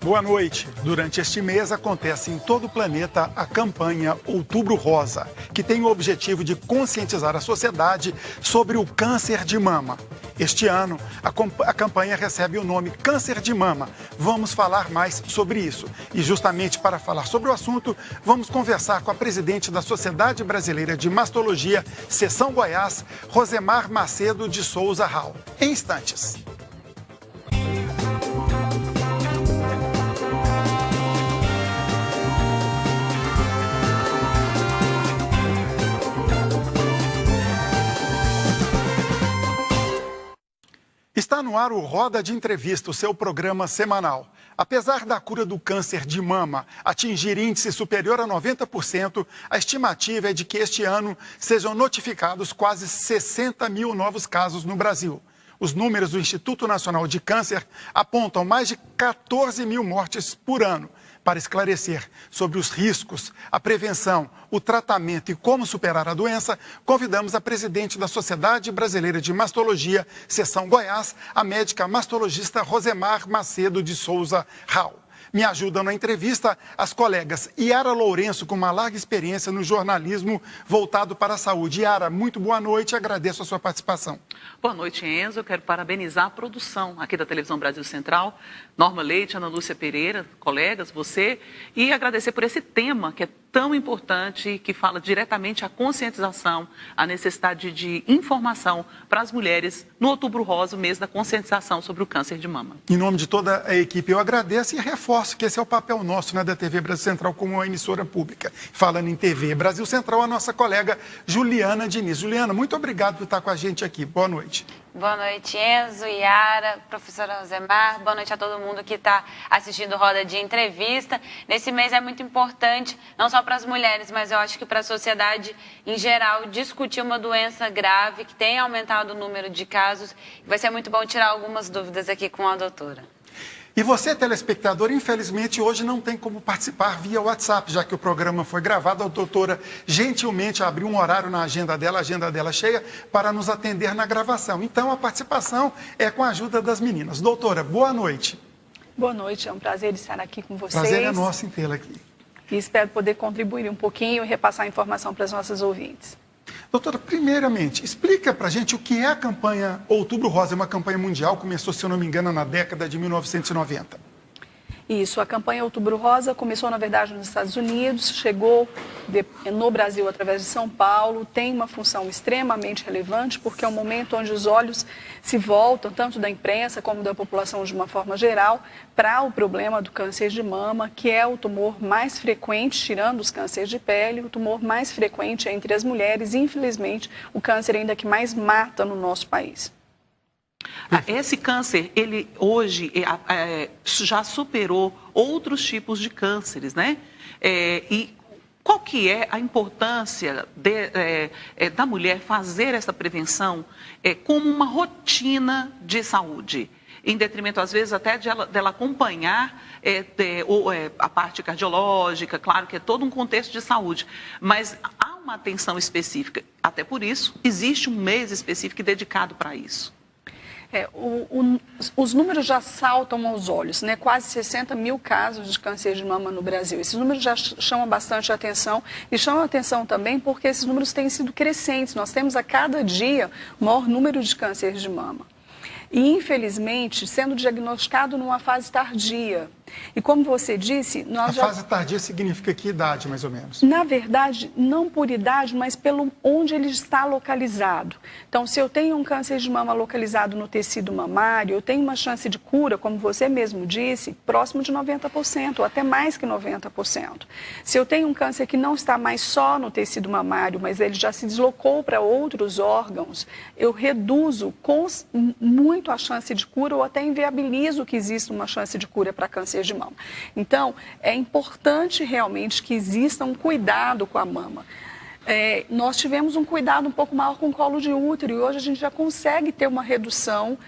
Boa noite. Durante este mês acontece em todo o planeta a campanha Outubro Rosa, que tem o objetivo de conscientizar a sociedade sobre o câncer de mama. Este ano, a campanha recebe o nome Câncer de Mama. Vamos falar mais sobre isso. E justamente para falar sobre o assunto, vamos conversar com a presidente da Sociedade Brasileira de Mastologia, Seção Goiás, Rosemar Macedo de Souza Rau. Em instantes. Está no ar o Roda de Entrevista, o seu programa semanal. Apesar da cura do câncer de mama atingir índice superior a 90%, a estimativa é de que este ano sejam notificados quase 60 mil novos casos no Brasil. Os números do Instituto Nacional de Câncer apontam mais de 14 mil mortes por ano. Para esclarecer sobre os riscos, a prevenção, o tratamento e como superar a doença, convidamos a presidente da Sociedade Brasileira de Mastologia, Seção Goiás, a médica mastologista Rosemar Macedo de Souza Rau. Me ajudam na entrevista as colegas Yara Lourenço, com uma larga experiência no jornalismo voltado para a saúde. Yara, muito boa noite e agradeço a sua participação. Boa noite, Enzo. Eu quero parabenizar a produção aqui da Televisão Brasil Central, Norma Leite, Ana Lúcia Pereira, colegas, você, e agradecer por esse tema que é tão importante, que fala diretamente à conscientização, à necessidade de informação para as mulheres no Outubro Rosa, o mês da conscientização sobre o câncer de mama. Em nome de toda a equipe, eu agradeço e reforço que esse é o papel nosso, né, da TV Brasil Central como uma emissora pública. Falando em TV Brasil Central, a nossa colega Juliana Diniz. Juliana, muito obrigado por estar com a gente aqui. Boa noite. Boa noite, Enzo, Yara, professora Rosemar. Boa noite a todo mundo que está assistindo Roda de Entrevista. Nesse mês é muito importante, não só para as mulheres, mas eu acho que para a sociedade em geral, discutir uma doença grave que tem aumentado o número de casos. Vai ser muito bom tirar algumas dúvidas aqui com a doutora. E você, telespectador, infelizmente hoje não tem como participar via WhatsApp, já que o programa foi gravado. A doutora gentilmente abriu um horário na agenda dela cheia, para nos atender na gravação. Então, a participação é com a ajuda das meninas. Doutora, boa noite. Boa noite, é um prazer estar aqui com vocês. Prazer é nosso em tê-la aqui. E espero poder contribuir um pouquinho e repassar a informação para as nossas ouvintes. Doutora, primeiramente, explica para a gente o que é a campanha Outubro Rosa. É uma campanha mundial, começou, se eu não me engano, na década de 1990. Isso, a campanha Outubro Rosa começou, na verdade, nos Estados Unidos, chegou no Brasil através de São Paulo, tem uma função extremamente relevante, porque é um momento onde os olhos se voltam, tanto da imprensa como da população de uma forma geral, para o problema do câncer de mama, que é o tumor mais frequente, tirando os cânceres de pele, o tumor mais frequente entre as mulheres e, infelizmente, o câncer ainda que mais mata no nosso país. Esse câncer, ele hoje já superou outros tipos de cânceres, né? E qual que é a importância da mulher fazer essa prevenção como uma rotina de saúde? Em detrimento, às vezes, até dela acompanhar a parte cardiológica, claro que é todo um contexto de saúde, mas há uma atenção específica. Até por isso, existe um mês específico dedicado para isso. Os números já saltam aos olhos, né? Quase 60 mil casos de câncer de mama no Brasil. Esses números já chamam bastante atenção e chamam atenção também porque esses números têm sido crescentes. Nós temos a cada dia o maior número de câncer de mama. E, infelizmente, sendo diagnosticado numa fase tardia. E como você disse... A fase tardia significa que idade, mais ou menos? Na verdade, não por idade, mas pelo onde ele está localizado. Então, se eu tenho um câncer de mama localizado no tecido mamário, eu tenho uma chance de cura, como você mesmo disse, próximo de 90%, ou até mais que 90%. Se eu tenho um câncer que não está mais só no tecido mamário, mas ele já se deslocou para outros órgãos, eu reduzo muito a chance de cura ou até inviabilizo que exista uma chance de cura para câncer de mama. Então, é importante realmente que exista um cuidado com a mama. Nós tivemos um cuidado um pouco maior com o colo de útero e hoje a gente já consegue ter uma redução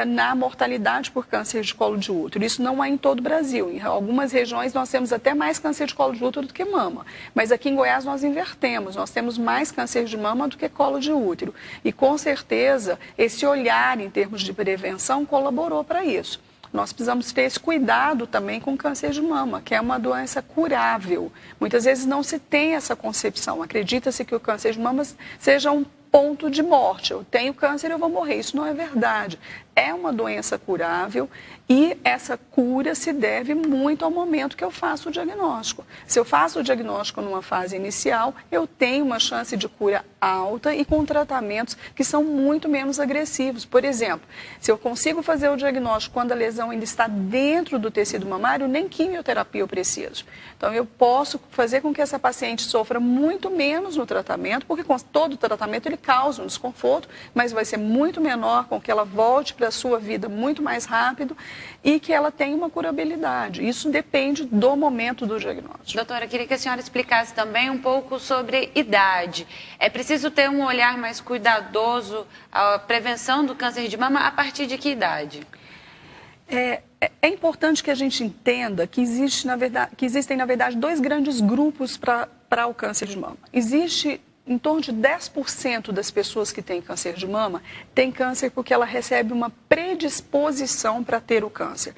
na mortalidade por câncer de colo de útero. Isso não é em todo o Brasil. Em algumas regiões nós temos até mais câncer de colo de útero do que mama. Mas aqui em Goiás nós invertemos. Nós temos mais câncer de mama do que colo de útero. E com certeza esse olhar em termos de prevenção colaborou para isso. nós precisamos ter esse cuidado também com o câncer de mama, que é uma doença curável. Muitas vezes não se tem essa concepção, acredita-se que o câncer de mama seja um ponto de morte. Eu tenho câncer, eu vou morrer. Isso não é verdade. É uma doença curável e essa cura se deve muito ao momento que eu faço o diagnóstico. Se eu faço o diagnóstico numa fase inicial, eu tenho uma chance de cura alta e com tratamentos que são muito menos agressivos. Por exemplo, se eu consigo fazer o diagnóstico quando a lesão ainda está dentro do tecido mamário, nem quimioterapia eu preciso. Então, eu posso fazer com que essa paciente sofra muito menos no tratamento, porque com todo o tratamento ele causa um desconforto, mas vai ser muito menor, com que ela volte para a sua vida muito mais rápido e que ela tenha uma curabilidade. Isso depende do momento do diagnóstico. Doutora, queria que a senhora explicasse também um pouco sobre idade. É preciso ter um olhar mais cuidadoso à prevenção do câncer de mama a partir de que idade? É importante que a gente entenda que existem, na verdade, dois grandes grupos para o câncer de mama. Existe em torno de 10% das pessoas que têm câncer de mama têm câncer porque ela recebe uma predisposição para ter o câncer.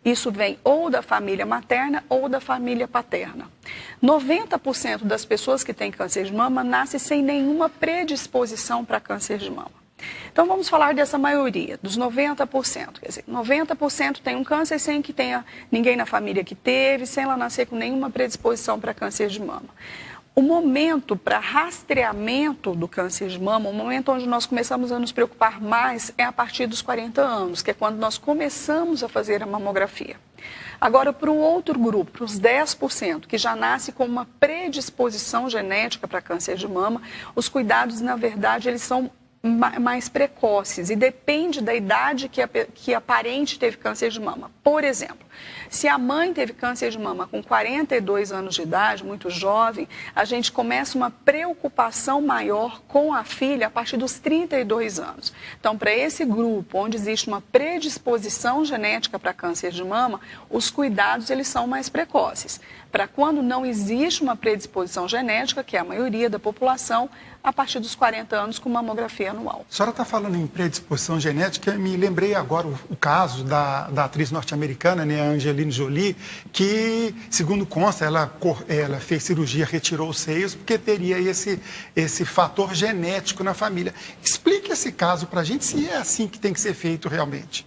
Isso vem ou da família materna ou da família paterna. 90% das pessoas que têm câncer de mama nascem sem nenhuma predisposição para câncer de mama. Então, vamos falar dessa maioria, dos 90%. Quer dizer, 90% tem um câncer sem que tenha ninguém na família que teve, sem ela nascer com nenhuma predisposição para câncer de mama. O momento para rastreamento do câncer de mama, o momento onde nós começamos a nos preocupar mais é a partir dos 40 anos, que é quando nós começamos a fazer a mamografia. Agora, para o outro grupo, para os 10%, que já nasce com uma predisposição genética para câncer de mama, os cuidados, na verdade, eles são mais precoces e depende da idade que a parente teve câncer de mama. Por exemplo, se a mãe teve câncer de mama com 42 anos de idade, muito jovem, a gente começa uma preocupação maior com a filha a partir dos 32 anos. Então, para esse grupo, onde existe uma predisposição genética para câncer de mama, os cuidados eles são mais precoces. Para quando não existe uma predisposição genética, que é a maioria da população, a partir dos 40 anos com mamografia anual. A senhora está falando em predisposição genética, me lembrei agora o caso da atriz norte-americana, né, Angelina Jolie, que, segundo consta, ela fez cirurgia, retirou os seios, porque teria esse fator genético na família. Explique esse caso para a gente, se é assim que tem que ser feito realmente.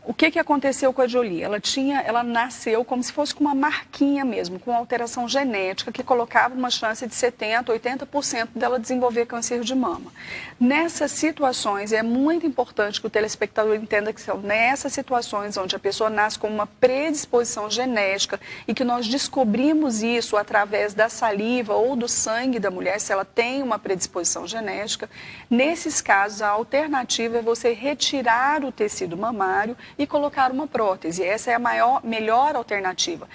O que aconteceu com a Jolie? Ela nasceu como se fosse com uma marquinha mesmo, com alteração genética que colocava uma chance de 70%, 80% dela desenvolver câncer de mama. Nessas situações, é muito importante que o telespectador entenda que são nessas situações onde a pessoa nasce com uma predisposição genética e que nós descobrimos isso através da saliva ou do sangue da mulher, se ela tem uma predisposição genética. Nesses casos, a alternativa é você retirar o tecido mamário e colocar uma prótese. Essa é a melhor alternativa.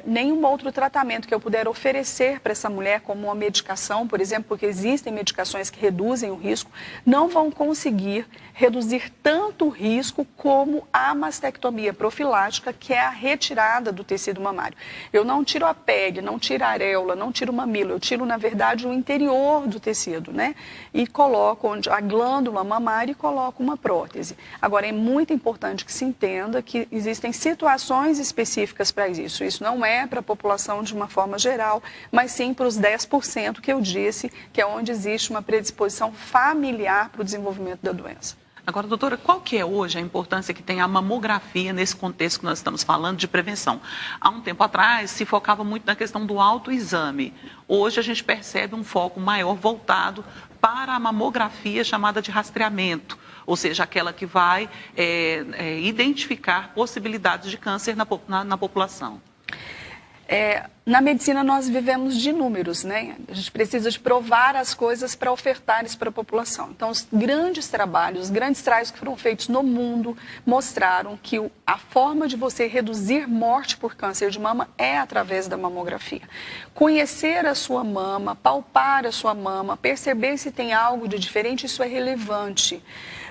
Nenhum outro tratamento que eu puder oferecer para essa mulher, como uma medicação, por exemplo, porque existem medicações que reduzem o risco, não vão conseguir reduzir tanto o risco como a mastectomia profilática, que é a retirada do tecido mamário. Eu não tiro a pele, não tiro a areola, não tiro o mamilo, eu tiro, na verdade, o interior do tecido, né? E coloco a glândula mamária e coloco uma prótese. Agora, é muito importante que se entenda que existem situações específicas para isso. Isso não é para a população de uma forma geral, mas sim para os 10% que eu disse, que é onde existe uma predisposição familiar para o desenvolvimento da doença. Agora, doutora, qual que é hoje a importância que tem a mamografia nesse contexto que nós estamos falando de prevenção? Há um tempo atrás se focava muito na questão do autoexame. Hoje a gente percebe um foco maior voltado para a mamografia chamada de rastreamento, ou seja, aquela que vai identificar possibilidades de câncer na população. Na medicina nós vivemos de números, né? A gente precisa de provar as coisas para ofertar isso para a população. Então, os grandes trabalhos que foram feitos no mundo mostraram que a forma de você reduzir morte por câncer de mama é através da mamografia. Conhecer a sua mama, palpar a sua mama, perceber se tem algo de diferente, isso é relevante.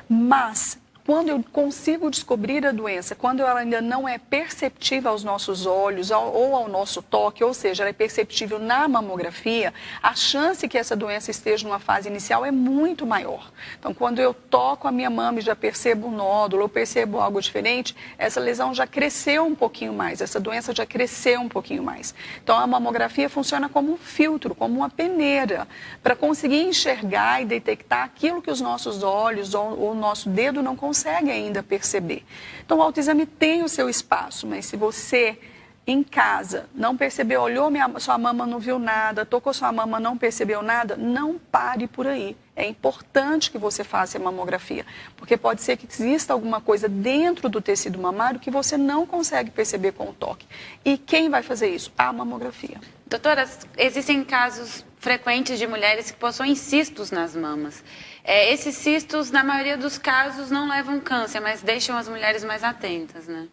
Mas quando eu consigo descobrir a doença, quando ela ainda não é perceptível aos nossos olhos ou ao nosso toque, ou seja, ela é perceptível na mamografia, a chance que essa doença esteja numa fase inicial é muito maior. Então, quando eu toco a minha mama e já percebo um nódulo, eu percebo algo diferente, essa lesão já cresceu um pouquinho mais, essa doença já cresceu um pouquinho mais. Então, a mamografia funciona como um filtro, como uma peneira, para conseguir enxergar e detectar aquilo que os nossos olhos ou o nosso dedo não conseguem ainda perceber. Então, o autoexame tem o seu espaço, mas se você, em casa, não percebeu, olhou sua mama, não viu nada, tocou sua mama, não percebeu nada, não pare por aí. É importante que você faça a mamografia, porque pode ser que exista alguma coisa dentro do tecido mamário que você não consegue perceber com o toque. E quem vai fazer isso? A mamografia. Doutora, existem casos frequentes de mulheres que possuem cistos nas mamas. Esses cistos, na maioria dos casos, não levam câncer, mas deixam as mulheres mais atentas, né?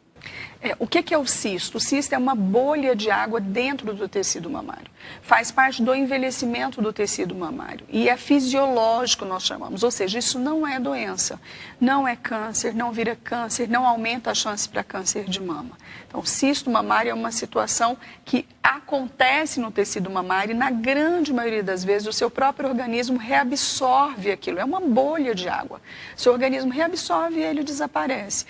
O que é o cisto? O cisto é uma bolha de água dentro do tecido mamário. Faz parte do envelhecimento do tecido mamário. E é fisiológico, nós chamamos. Ou seja, isso não é doença. Não é câncer, não vira câncer, não aumenta a chance para câncer de mama. Então, cisto mamário é uma situação que acontece no tecido mamário e, na grande maioria das vezes, o seu próprio organismo reabsorve aquilo. É uma bolha de água. Seu organismo reabsorve e ele desaparece.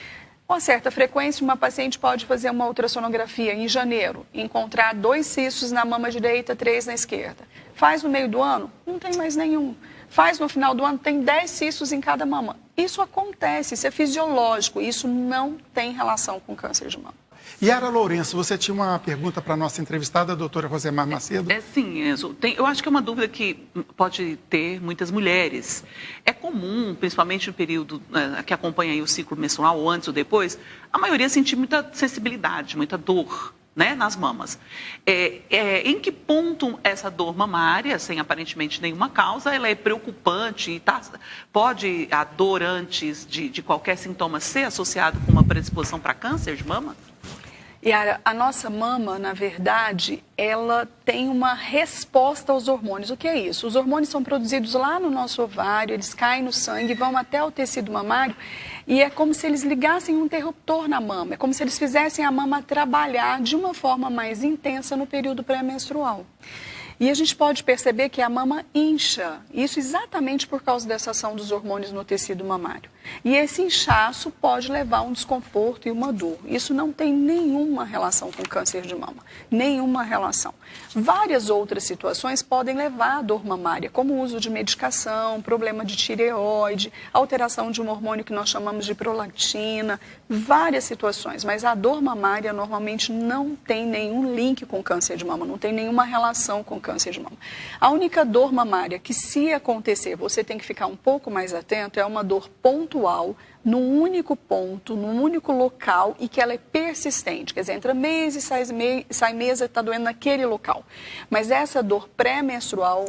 Com uma certa frequência, uma paciente pode fazer uma ultrassonografia em janeiro, encontrar 2 cistos na mama direita, 3 na esquerda. Faz no meio do ano, não tem mais nenhum. Faz no final do ano, tem 10 cistos em cada mama. Isso acontece, isso é fisiológico, isso não tem relação com câncer de mama. Yara Lourenço, você tinha uma pergunta para a nossa entrevistada, a doutora Rosemar Macedo? Sim, Enzo. Eu acho que é uma dúvida que pode ter muitas mulheres. É comum, principalmente no período que acompanha aí o ciclo menstrual, ou antes ou depois, a maioria sentir muita sensibilidade, muita dor, né, nas mamas. Em que ponto essa dor mamária, sem aparentemente nenhuma causa, ela é preocupante e pode a dor antes de qualquer sintoma ser associado com uma predisposição para câncer de mama? Yara, a nossa mama, na verdade, ela tem uma resposta aos hormônios. O que é isso? Os hormônios são produzidos lá no nosso ovário, eles caem no sangue, vão até o tecido mamário e é como se eles ligassem um interruptor na mama. É como se eles fizessem a mama trabalhar de uma forma mais intensa no período pré-menstrual. E a gente pode perceber que a mama incha, isso exatamente por causa dessa ação dos hormônios no tecido mamário. E esse inchaço pode levar a um desconforto e uma dor. Isso não tem nenhuma relação com câncer de mama, nenhuma relação. Várias outras situações podem levar à dor mamária, como o uso de medicação, problema de tireoide, alteração de um hormônio que nós chamamos de prolactina, várias situações. Mas a dor mamária normalmente não tem nenhum link com câncer de mama, não tem nenhuma relação com câncer de mama. A única dor mamária que, se acontecer, você tem que ficar um pouco mais atento, é uma dor pontual, num único ponto, num único local e que ela é persistente. Quer dizer, entra mês e sai mês e está doendo naquele local. Mas essa dor pré-menstrual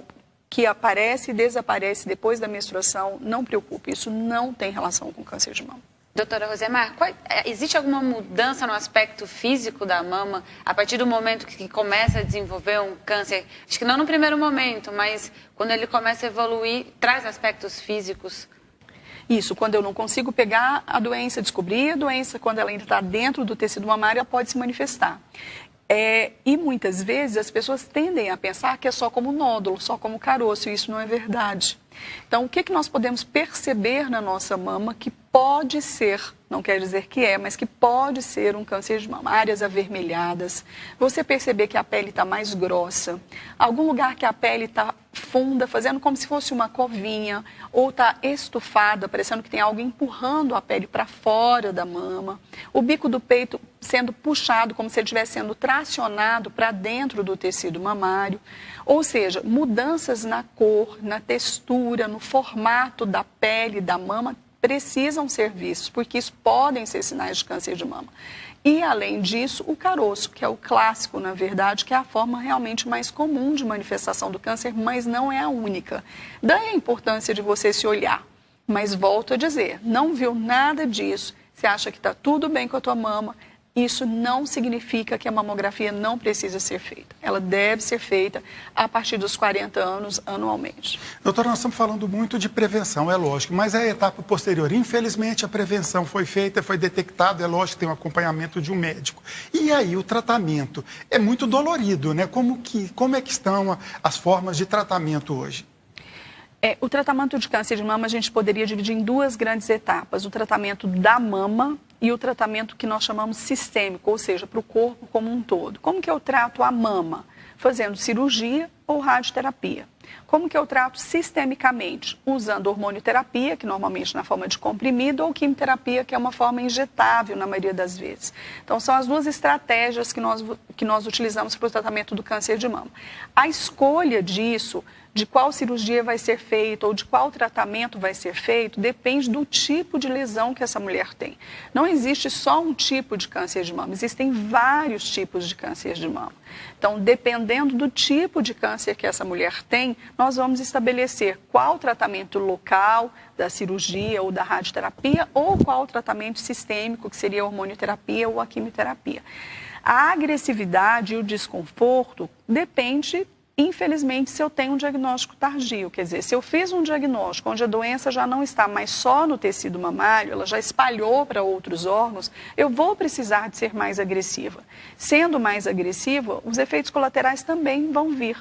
que aparece e desaparece depois da menstruação, não preocupe, isso não tem relação com câncer de mama. Doutora Rosemar, existe alguma mudança no aspecto físico da mama a partir do momento que começa a desenvolver um câncer? Acho que não no primeiro momento, mas quando ele começa a evoluir, traz aspectos físicos? Isso, quando eu não consigo pegar a doença, descobrir a doença, quando ela ainda está dentro do tecido mamário, ela pode se manifestar. E muitas vezes as pessoas tendem a pensar que é só como nódulo, só como caroço, e isso não é verdade. Então, o que nós podemos perceber na nossa mama que pode ser, não quer dizer que é, mas que pode ser um câncer de mama? Áreas avermelhadas, você perceber que a pele está mais grossa, algum lugar que a pele está funda, fazendo como se fosse uma covinha, ou está estufada, parecendo que tem algo empurrando a pele para fora da mama, o bico do peito sendo puxado, como se ele estivesse sendo tracionado para dentro do tecido mamário, ou seja, mudanças na cor, na textura, no formato da pele, da mama, precisam ser vistos, porque isso podem ser sinais de câncer de mama. E, além disso, o caroço, que é o clássico, na verdade, que é a forma realmente mais comum de manifestação do câncer, mas não é a única. Daí a importância de você se olhar. Mas volto a dizer, não viu nada disso, você acha que está tudo bem com a tua mama, isso não significa que a mamografia não precisa ser feita. Ela deve ser feita a partir dos 40 anos anualmente. Doutora, nós estamos falando muito de prevenção, é lógico, mas é a etapa posterior. Infelizmente, a prevenção foi feita, foi detectada, é lógico que tem um acompanhamento de um médico. E aí, o tratamento é muito dolorido, né? Como é que estão as formas de tratamento hoje? O tratamento de câncer de mama a gente poderia dividir em duas grandes etapas. O tratamento da mama e o tratamento que nós chamamos sistêmico, ou seja, para o corpo como um todo. Como que eu trato a mama? Fazendo cirurgia ou radioterapia. Como que eu trato sistemicamente? Usando hormonioterapia, que normalmente na forma de comprimido, ou quimioterapia, que é uma forma injetável na maioria das vezes. Então, são as duas estratégias que nós utilizamos para o tratamento do câncer de mama. A escolha disso, de qual cirurgia vai ser feita ou de qual tratamento vai ser feito, depende do tipo de lesão que essa mulher tem. Não existe só um tipo de câncer de mama, existem vários tipos de câncer de mama. Então, dependendo do tipo de câncer que essa mulher tem, nós vamos estabelecer qual tratamento local da cirurgia ou da radioterapia ou qual tratamento sistêmico, que seria a hormonioterapia ou a quimioterapia. A agressividade e o desconforto depende, infelizmente, se eu tenho um diagnóstico tardio. Quer dizer, se eu fiz um diagnóstico onde a doença já não está mais só no tecido mamário, ela já espalhou para outros órgãos, eu vou precisar de ser mais agressiva. Sendo mais agressiva, os efeitos colaterais também vão vir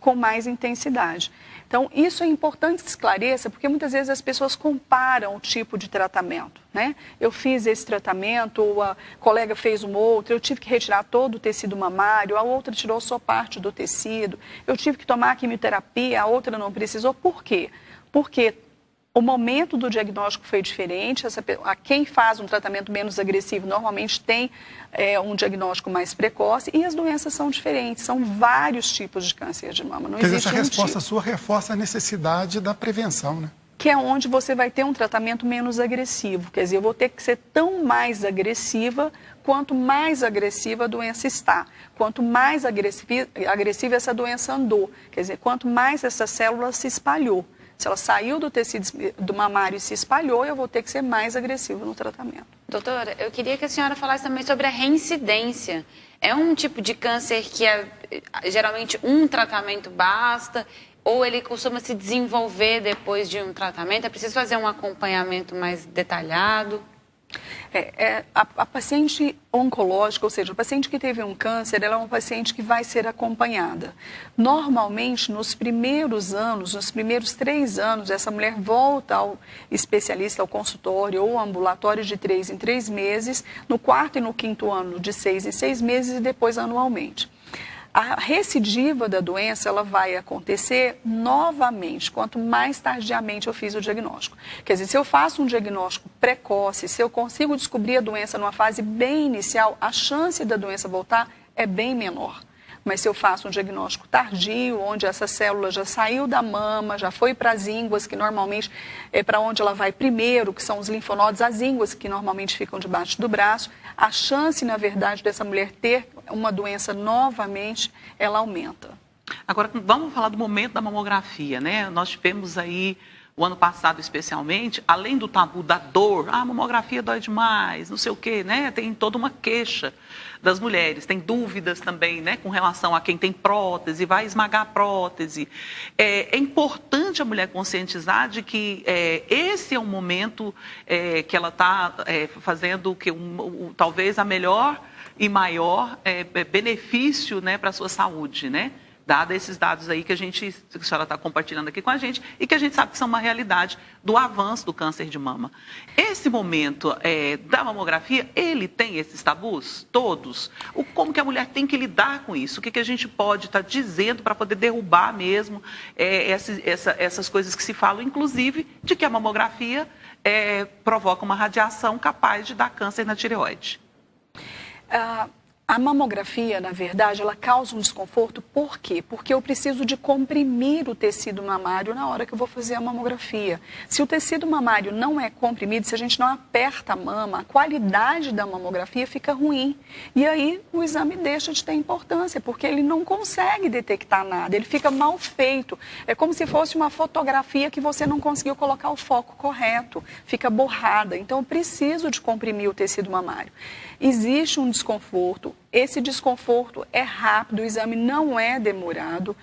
com mais intensidade. Então, isso é importante que esclareça, porque muitas vezes as pessoas comparam o tipo de tratamento, né? Eu fiz esse tratamento, ou a colega fez um outro, eu tive que retirar todo o tecido mamário, a outra tirou só parte do tecido, eu tive que tomar quimioterapia, a outra não precisou. Por quê? Porque o momento do diagnóstico foi diferente, quem faz um tratamento menos agressivo normalmente tem um diagnóstico mais precoce e as doenças são diferentes, são vários tipos de câncer de mama, não existe um tipo. Essa resposta sua reforça a necessidade da prevenção, né? Que é onde você vai ter um tratamento menos agressivo, quer dizer, eu vou ter que ser tão mais agressiva quanto mais agressiva a doença está, quanto mais agressiva essa doença andou, quer dizer, quanto mais essa célula se espalhou. Se ela saiu do tecido do mamário e se espalhou, eu vou ter que ser mais agressivo no tratamento. Doutora, eu queria que a senhora falasse também sobre a reincidência. É um tipo de câncer que geralmente um tratamento basta, ou ele costuma se desenvolver depois de um tratamento? É preciso fazer um acompanhamento mais detalhado? A paciente oncológica, ou seja, a paciente que teve um câncer, ela é uma paciente que vai ser acompanhada. Normalmente, nos primeiros anos, nos primeiros 3 anos, essa mulher volta ao especialista, ao consultório ou ao ambulatório de 3 em 3 meses, no 4º e no 5º ano de 6 em 6 meses e depois anualmente. A recidiva da doença, ela vai acontecer novamente, quanto mais tardiamente eu fiz o diagnóstico. Quer dizer, se eu faço um diagnóstico precoce, se eu consigo descobrir a doença numa fase bem inicial, a chance da doença voltar é bem menor. Mas se eu faço um diagnóstico tardio, onde essa célula já saiu da mama, já foi para as ínguas, que normalmente é para onde ela vai primeiro, que são os linfonodos, as ínguas que normalmente ficam debaixo do braço, a chance, na verdade, dessa mulher ter uma doença novamente, ela aumenta. Agora, vamos falar do momento da mamografia, né? Nós tivemos aí, o ano passado especialmente, além do tabu da dor, a mamografia dói demais, não sei o quê, né? Tem toda uma queixa das mulheres, tem dúvidas também, né, com relação a quem tem prótese, vai esmagar a prótese. É importante a mulher conscientizar de que esse é um momento que ela está fazendo que talvez a melhor e maior benefício, né, para a sua saúde, né? Dado esses dados aí que a senhora está compartilhando aqui com a gente e que a gente sabe que são uma realidade do avanço do câncer de mama. Esse momento da mamografia, ele tem esses tabus? Todos? Como que a mulher tem que lidar com isso? O que a gente pode estar dizendo para poder derrubar mesmo essas coisas que se falam, inclusive de que a mamografia provoca uma radiação capaz de dar câncer na tireoide? A mamografia, na verdade, ela causa um desconforto. Por quê? Porque eu preciso de comprimir o tecido mamário na hora que eu vou fazer a mamografia. Se o tecido mamário não é comprimido, se a gente não aperta a mama, a qualidade da mamografia fica ruim. E aí o exame deixa de ter importância, porque ele não consegue detectar nada, ele fica mal feito. É como se fosse uma fotografia que você não conseguiu colocar o foco correto, fica borrada. Então eu preciso de comprimir o tecido mamário. Existe um desconforto, esse desconforto é rápido, o exame não é demorado.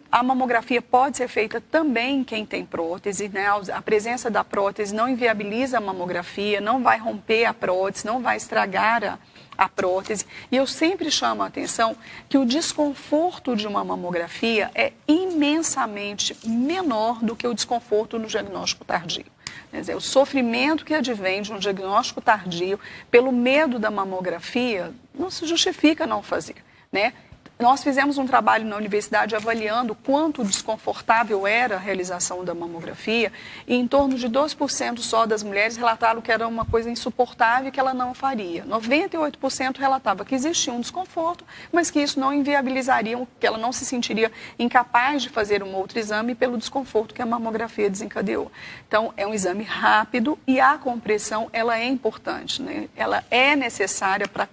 A mamografia pode ser feita também em quem tem prótese, né? A presença da prótese não inviabiliza a mamografia, não vai romper a prótese, não vai estragar a prótese. E eu sempre chamo a atenção que o desconforto de uma mamografia é imensamente menor do que o desconforto no diagnóstico tardio. Quer dizer, o sofrimento que advém de um diagnóstico tardio pelo medo da mamografia não se justifica não fazer, né? Nós fizemos um trabalho na universidade avaliando quanto desconfortável era a realização da mamografia e em torno de 2% só das mulheres relataram que era uma coisa insuportável e que ela não faria. 98% relatava que existia um desconforto, mas que isso não inviabilizaria, que ela não se sentiria incapaz de fazer um outro exame pelo desconforto que a mamografia desencadeou. Então, é um exame rápido e a compressão ela é importante, né? Ela é necessária para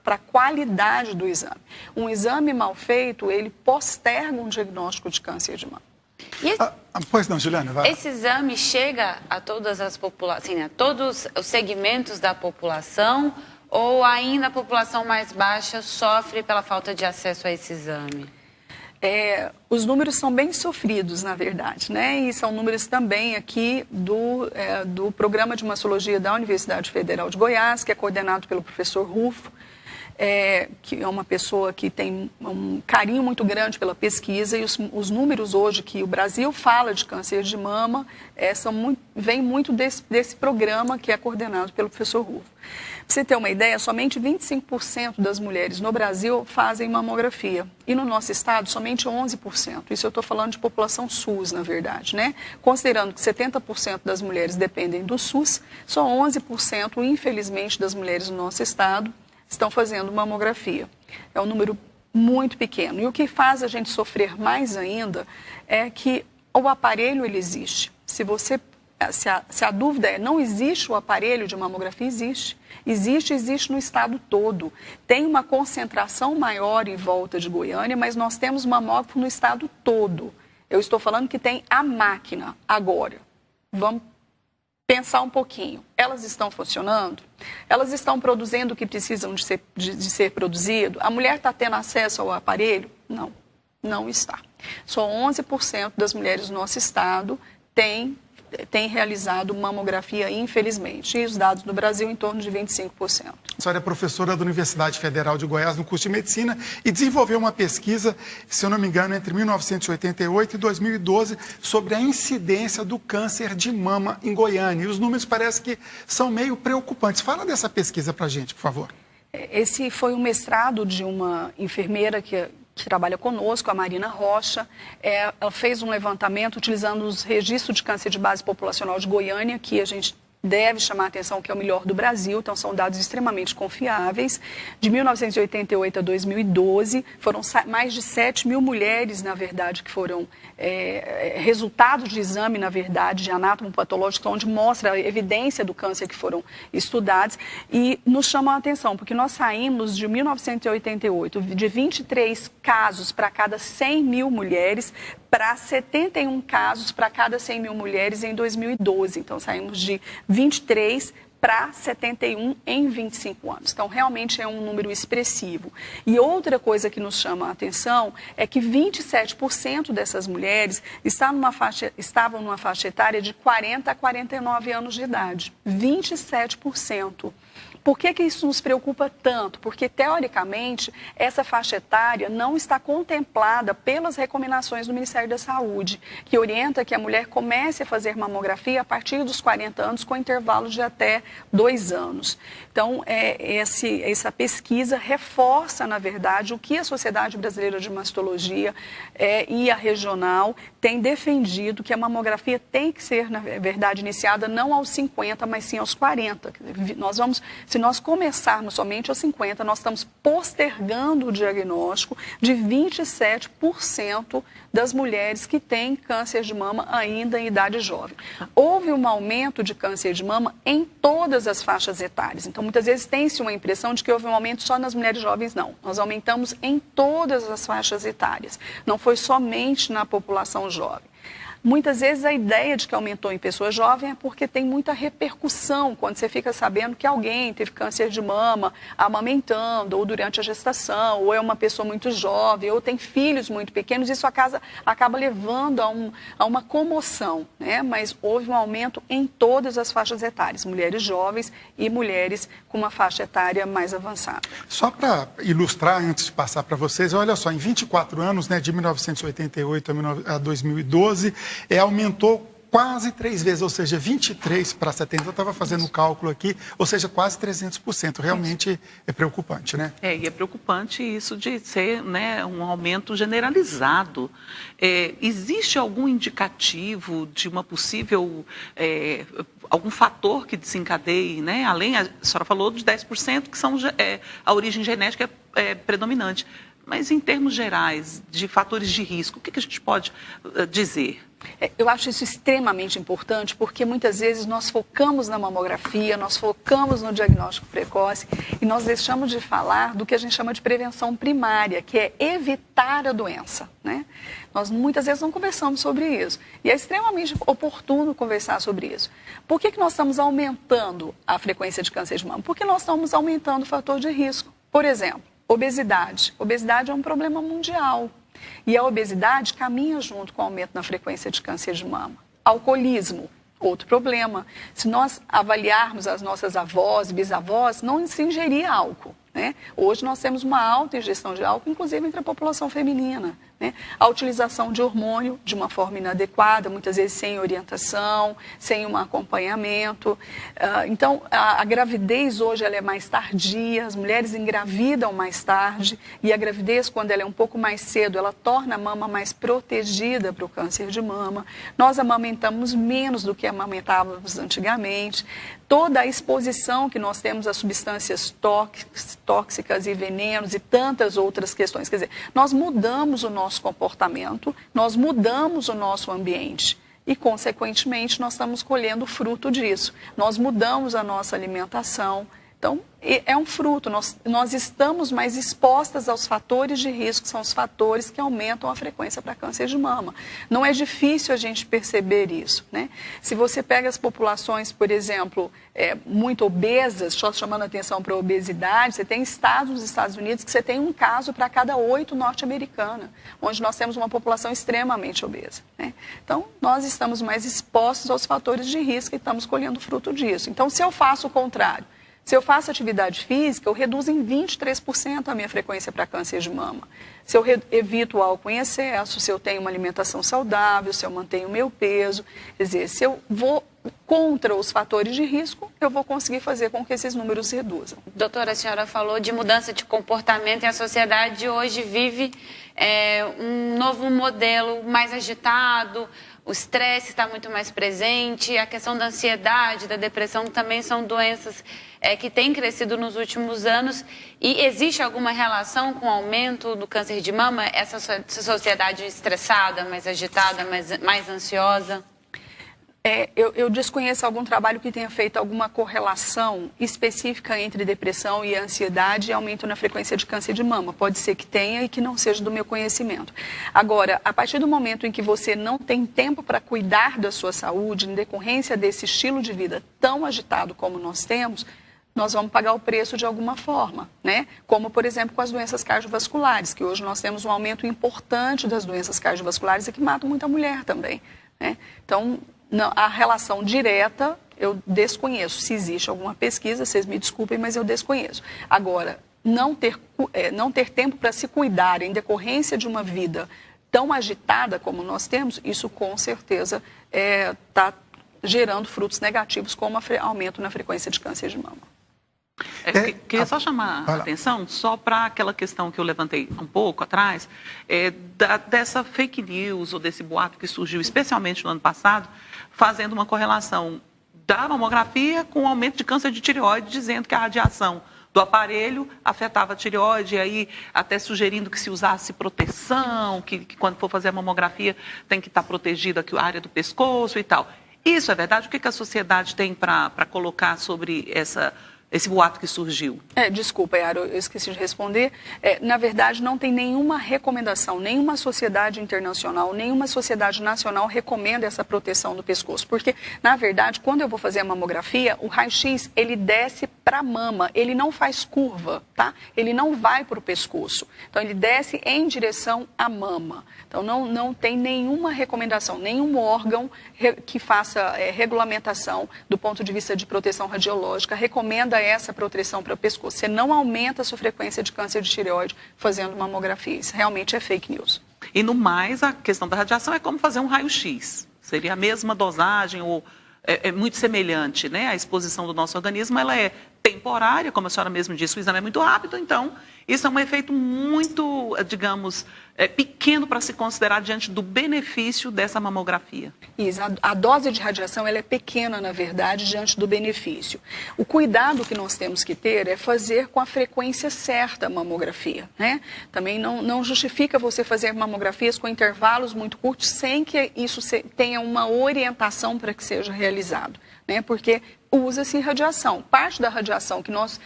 a qualidade do exame. Um exame mal feito, ele posterga um diagnóstico de câncer de mama. Pois não, Juliana, vai. Esse exame chega a todas as populações, assim, a todos os segmentos da população, ou ainda a população mais baixa sofre pela falta de acesso a esse exame? Os números são bem sofridos, na verdade, né? E são números também aqui do Programa de Mastologia da Universidade Federal de Goiás, que é coordenado pelo professor Rufo, que é uma pessoa que tem um carinho muito grande pela pesquisa, e os números hoje que o Brasil fala de câncer de mama vêm muito desse programa que é coordenado pelo professor Rufo. Para você ter uma ideia, somente 25% das mulheres no Brasil fazem mamografia. E no nosso estado, somente 11%. Isso eu estou falando de população SUS, na verdade, né? Considerando que 70% das mulheres dependem do SUS, só 11%, infelizmente, das mulheres no nosso estado estão fazendo mamografia. É um número muito pequeno. E o que faz a gente sofrer mais ainda é que o aparelho ele existe. Se a dúvida é, não existe o aparelho de mamografia? Existe. Existe no estado todo. Tem uma concentração maior em volta de Goiânia, mas nós temos mamógrafo no estado todo. Eu estou falando que tem a máquina agora. Vamos pensar um pouquinho. Elas estão funcionando? Elas estão produzindo o que precisam de ser produzido? A mulher está tendo acesso ao aparelho? Não, não está. Só 11% das mulheres do nosso estado têm realizado mamografia, infelizmente. E os dados no Brasil, em torno de 25%. A senhora é professora da Universidade Federal de Goiás no curso de Medicina e desenvolveu uma pesquisa, se eu não me engano, entre 1988 e 2012, sobre a incidência do câncer de mama em Goiânia. E os números parecem que são meio preocupantes. Fala dessa pesquisa para a gente, por favor. Esse foi um mestrado de uma enfermeira que trabalha conosco, a Marina Rocha. Ela fez um levantamento utilizando os registros de câncer de base populacional de Goiânia, que a gente deve chamar a atenção que é o melhor do Brasil, então são dados extremamente confiáveis. De 1988 a 2012, foram mais de 7 mil mulheres, na verdade, que foram resultados de exame, na verdade, de anátomo patológico, onde mostra a evidência do câncer que foram estudados, e nos chama a atenção, porque nós saímos de 1988, de 23 casos para cada 100 mil mulheres, para 71 casos para cada 100 mil mulheres em 2012. Então, saímos de 23 para 71 em 25 anos. Então, realmente é um número expressivo. E outra coisa que nos chama a atenção é que 27% dessas mulheres estavam numa faixa etária de 40 a 49 anos de idade. 27%. Por que isso nos preocupa tanto? Porque, teoricamente, essa faixa etária não está contemplada pelas recomendações do Ministério da Saúde, que orienta que a mulher comece a fazer mamografia a partir dos 40 anos, com intervalo de até 2 anos. Então, essa pesquisa reforça, na verdade, o que a Sociedade Brasileira de Mastologia e a regional tem defendido, que a mamografia tem que ser, na verdade, iniciada não aos 50, mas sim aos 40. Nós vamos Se nós começarmos somente aos 50, nós estamos postergando o diagnóstico de 27% das mulheres que têm câncer de mama ainda em idade jovem. Houve um aumento de câncer de mama em todas as faixas etárias. Então, muitas vezes tem-se uma impressão de que houve um aumento só nas mulheres jovens. Não, nós aumentamos em todas as faixas etárias. Não foi somente na população jovem. Muitas vezes a ideia de que aumentou em pessoa jovem é porque tem muita repercussão quando você fica sabendo que alguém teve câncer de mama amamentando ou durante a gestação, ou é uma pessoa muito jovem, ou tem filhos muito pequenos. Isso acaba levando a uma comoção, né? Mas houve um aumento em todas as faixas etárias, mulheres jovens e mulheres com uma faixa etária mais avançada. Só para ilustrar, antes de passar para vocês, olha só, em 24 anos, né, de 1988 a 2012, aumentou quase 3 vezes, ou seja, 23 para 70, eu estava fazendo o cálculo aqui, ou seja, quase 300%. Realmente é preocupante, né? E é preocupante isso de ser, né, um aumento generalizado. Existe algum indicativo de uma possível, algum fator que desencadeie, né? Além, a senhora falou de 10% que são a origem genética predominante. Mas em termos gerais, de fatores de risco, o que a gente pode dizer? Eu acho isso extremamente importante porque muitas vezes nós focamos na mamografia, nós focamos no diagnóstico precoce e nós deixamos de falar do que a gente chama de prevenção primária, que é evitar a doença, né? Nós muitas vezes não conversamos sobre isso e é extremamente oportuno conversar sobre isso. Por que nós estamos aumentando a frequência de câncer de mama? Porque nós estamos aumentando o fator de risco. Por exemplo, obesidade. Obesidade é um problema mundial. E a obesidade caminha junto com o aumento na frequência de câncer de mama. Alcoolismo, outro problema. Se nós avaliarmos as nossas avós, bisavós, não se ingeria álcool, né? Hoje nós temos uma alta ingestão de álcool, inclusive entre a população feminina, né? A utilização de hormônio de uma forma inadequada, muitas vezes sem orientação, sem um acompanhamento. Então, a gravidez hoje ela é mais tardia, as mulheres engravidam mais tarde e a gravidez, quando ela é um pouco mais cedo, ela torna a mama mais protegida para o câncer de mama. Nós amamentamos menos do que amamentávamos antigamente. Toda a exposição que nós temos a substâncias tóxicas e venenos e tantas outras questões. Quer dizer, nós mudamos o nosso comportamento, nós mudamos o nosso ambiente e, consequentemente, nós estamos colhendo fruto disso. Nós mudamos a nossa alimentação. Então, é um fruto, nós estamos mais expostas aos fatores de risco, que são os fatores que aumentam a frequência para câncer de mama. Não é difícil a gente perceber isso, né? Se você pega as populações, por exemplo, muito obesas, só chamando a atenção para a obesidade, você tem estados nos Estados Unidos que você tem um caso para cada 8 norte-americanas, onde nós temos uma população extremamente obesa, né? Então, nós estamos mais expostos aos fatores de risco e estamos colhendo fruto disso. Então, se eu faço o contrário, se eu faço atividade física, eu reduzo em 23% a minha frequência para câncer de mama. Se eu evito o álcool em excesso, se eu tenho uma alimentação saudável, se eu mantenho o meu peso, quer dizer, se eu vou contra os fatores de risco, eu vou conseguir fazer com que esses números se reduzam. Doutora, a senhora falou de mudança de comportamento e a sociedade hoje vive um novo modelo mais agitado, o estresse está muito mais presente, a questão da ansiedade, da depressão também são doenças que têm crescido nos últimos anos. E existe alguma relação com o aumento do câncer de mama? Essa sociedade estressada, mais agitada, mais ansiosa? Eu desconheço algum trabalho que tenha feito alguma correlação específica entre depressão e ansiedade e aumento na frequência de câncer de mama. Pode ser que tenha e que não seja do meu conhecimento. Agora, a partir do momento em que você não tem tempo para cuidar da sua saúde, em decorrência desse estilo de vida tão agitado como nós temos, nós vamos pagar o preço de alguma forma, né? Como, por exemplo, com as doenças cardiovasculares, que hoje nós temos um aumento importante das doenças cardiovasculares e que matam muita mulher também, né? Então, a relação direta, eu desconheço. Se existe alguma pesquisa, vocês me desculpem, mas eu desconheço. Agora, não ter tempo para se cuidar em decorrência de uma vida tão agitada como nós temos, isso com certeza está gerando frutos negativos, como aumento na frequência de câncer de mama. Queria só chamar a atenção só para aquela questão que eu levantei um pouco atrás, dessa fake news ou desse boato que surgiu especialmente no ano passado, fazendo uma correlação da mamografia com aumento de câncer de tireoide, dizendo que a radiação do aparelho afetava a tireoide, e aí até sugerindo que se usasse proteção, que quando for fazer a mamografia tem que estar protegida aqui a área do pescoço e tal. Isso é verdade? O que a sociedade tem para colocar sobre esse boato que surgiu? Desculpa, Yara, eu esqueci de responder. Na verdade, não tem nenhuma recomendação, nenhuma sociedade internacional, nenhuma sociedade nacional recomenda essa proteção do pescoço. Porque, na verdade, quando eu vou fazer a mamografia, o raio-x, ele desce para a mama, ele não faz curva, tá? Ele não vai para o pescoço. Então, ele desce em direção à mama. Então, não tem nenhuma recomendação, nenhum órgão que faça regulamentação do ponto de vista de proteção radiológica recomenda essa proteção para o pescoço. Você não aumenta a sua frequência de câncer de tireoide fazendo mamografia. Isso realmente é fake news. E no mais, a questão da radiação é como fazer um raio-x. Seria a mesma dosagem ou é muito semelhante, né? A exposição do nosso organismo, ela é temporária, como a senhora mesmo disse, o exame é muito rápido, então isso é um efeito muito, digamos, pequeno para se considerar diante do benefício dessa mamografia. Isso, a dose de radiação ela é pequena, na verdade, diante do benefício. O cuidado que nós temos que ter é fazer com a frequência certa a mamografia, né? Também não justifica você fazer mamografias com intervalos muito curtos sem que isso tenha uma orientação para que seja realizado, né? Porque usa-se radiação. Parte da radiação que nós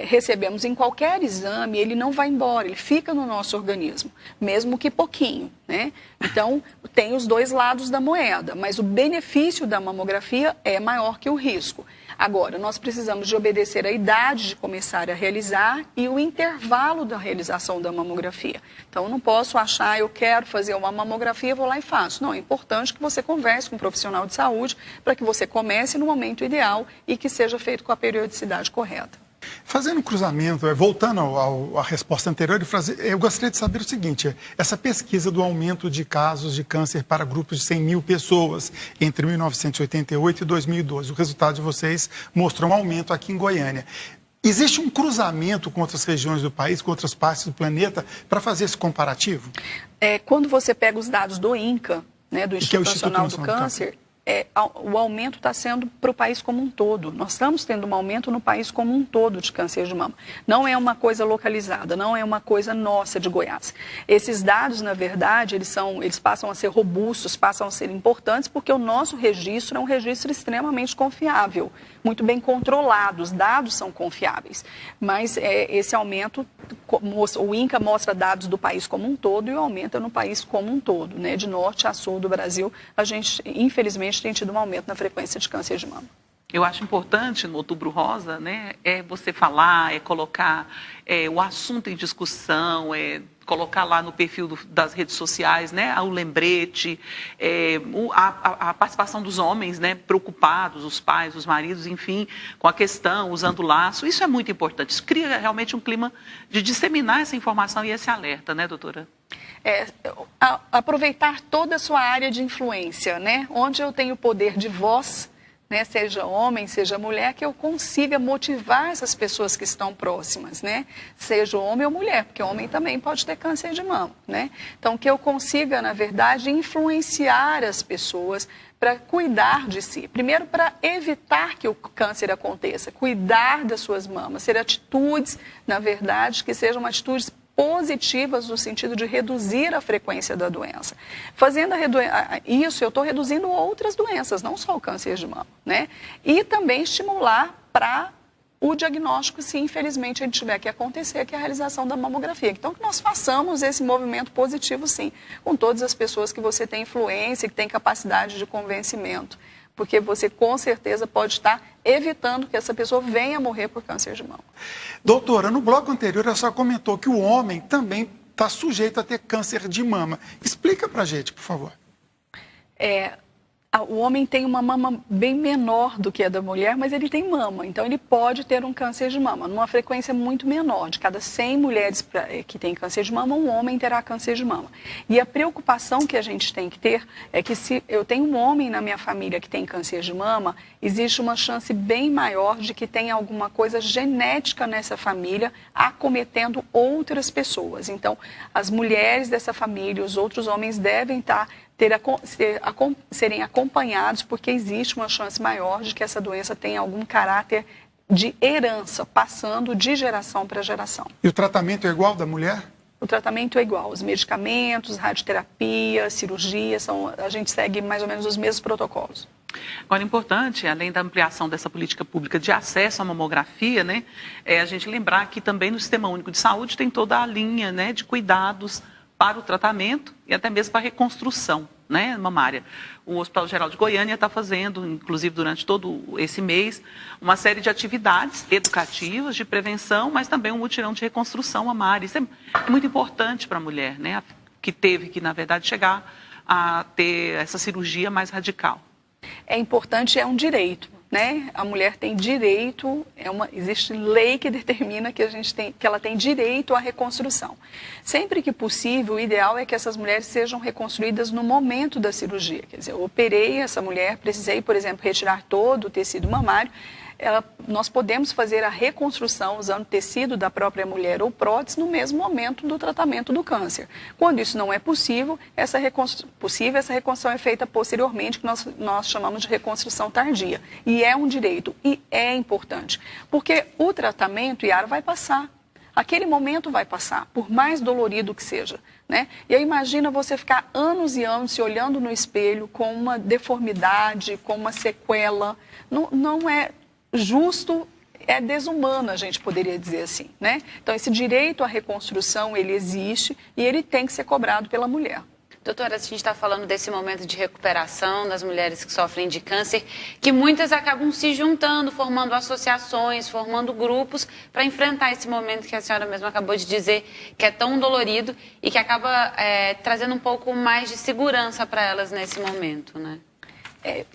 recebemos em qualquer exame, ele não vai embora, ele fica no nosso organismo, mesmo que pouquinho, né? Então, tem os dois lados da moeda, mas o benefício da mamografia é maior que o risco. Agora, nós precisamos de obedecer a idade de começar a realizar e o intervalo da realização da mamografia. Então, eu não posso achar, eu quero fazer uma mamografia, vou lá e faço. Não, é importante que você converse com um profissional de saúde para que você comece no momento ideal e que seja feito com a periodicidade correta. Fazendo um cruzamento, voltando à resposta anterior, eu gostaria de saber o seguinte, essa pesquisa do aumento de casos de câncer para grupos de 100 mil pessoas entre 1988 e 2012, o resultado de vocês mostrou um aumento aqui em Goiânia. Existe um cruzamento com outras regiões do país, com outras partes do planeta, para fazer esse comparativo? Quando você pega os dados do INCA, né, do Instituto Nacional do Câncer, o aumento está sendo para o país como um todo. Nós estamos tendo um aumento no país como um todo de câncer de mama. Não é uma coisa localizada, não é uma coisa nossa de Goiás. Esses dados, na verdade, eles passam a ser robustos, passam a ser importantes, porque o nosso registro é um registro extremamente confiável, muito bem controlado, os dados são confiáveis. Mas esse aumento, o INCA mostra dados do país como um todo e o aumento é no país como um todo, né? De norte a sul do Brasil, a gente, infelizmente, tem tido um aumento na frequência de câncer de mama. Eu acho importante no Outubro Rosa, né, você falar, colocar o assunto em discussão, colocar lá no perfil das redes sociais, né, o lembrete, a participação dos homens, né, preocupados, os pais, os maridos, enfim, com a questão, usando laço. Isso é muito importante. Isso cria realmente um clima de disseminar essa informação e esse alerta, né, doutora? Aproveitar toda a sua área de influência, né, onde eu tenho poder de voz, né, seja homem, seja mulher, que eu consiga motivar essas pessoas que estão próximas, né, seja homem ou mulher, porque homem também pode ter câncer de mama, né, então que eu consiga, na verdade, influenciar as pessoas para cuidar de si, primeiro para evitar que o câncer aconteça, cuidar das suas mamas, ser atitudes, na verdade, que sejam atitudes positivas no sentido de reduzir a frequência da doença. Fazendo isso, eu estou reduzindo outras doenças, não só o câncer de mama, né? E também estimular para o diagnóstico, se infelizmente ele tiver que acontecer, que é a realização da mamografia. Então, que nós façamos esse movimento positivo, sim, com todas as pessoas que você tem influência, que tem capacidade de convencimento, porque você com certeza pode estar evitando que essa pessoa venha morrer por câncer de mama. Doutora, no bloco anterior, a senhora comentou que o homem também está sujeito a ter câncer de mama. Explica para a gente, por favor. O homem tem uma mama bem menor do que a da mulher, mas ele tem mama, então ele pode ter um câncer de mama, numa frequência muito menor. De cada 100 mulheres que têm câncer de mama, um homem terá câncer de mama. E a preocupação que a gente tem que ter é que se eu tenho um homem na minha família que tem câncer de mama, existe uma chance bem maior de que tenha alguma coisa genética nessa família acometendo outras pessoas. Então, as mulheres dessa família, os outros homens devem estar serem acompanhados, porque existe uma chance maior de que essa doença tenha algum caráter de herança, passando de geração para geração. E o tratamento é igual da mulher? O tratamento é igual, os medicamentos, radioterapia, cirurgia, a gente segue mais ou menos os mesmos protocolos. Agora, importante, além da ampliação dessa política pública de acesso à mamografia, né, a gente lembrar que também no Sistema Único de Saúde tem toda a linha, né, de cuidados para o tratamento e até mesmo para a reconstrução, né, mamária. O Hospital Geral de Goiânia está fazendo, inclusive durante todo esse mês, uma série de atividades educativas, de prevenção, mas também um mutirão de reconstrução mamária. Isso é muito importante para a mulher, né, que teve que, na verdade, chegar a ter essa cirurgia mais radical. É importante, é um direito, né? A mulher tem direito, existe lei que determina que ela tem direito à reconstrução. Sempre que possível, o ideal é que essas mulheres sejam reconstruídas no momento da cirurgia. Quer dizer, eu operei essa mulher, precisei, por exemplo, retirar todo o tecido mamário. Nós podemos fazer a reconstrução usando tecido da própria mulher ou prótese no mesmo momento do tratamento do câncer. Quando isso não é possível, essa reconstrução é feita posteriormente, que nós chamamos de reconstrução tardia. E é um direito, e é importante, porque o tratamento, Yara, vai passar. Aquele momento vai passar, por mais dolorido que seja, né? E aí imagina você ficar anos e anos se olhando no espelho com uma deformidade, com uma sequela. Não é justo, é desumano, a gente poderia dizer assim, né? Então, esse direito à reconstrução, ele existe e ele tem que ser cobrado pela mulher. Doutora, a gente está falando desse momento de recuperação das mulheres que sofrem de câncer, que muitas acabam se juntando, formando associações, formando grupos para enfrentar esse momento que a senhora mesma acabou de dizer, que é tão dolorido e que acaba trazendo um pouco mais de segurança para elas nesse momento, né?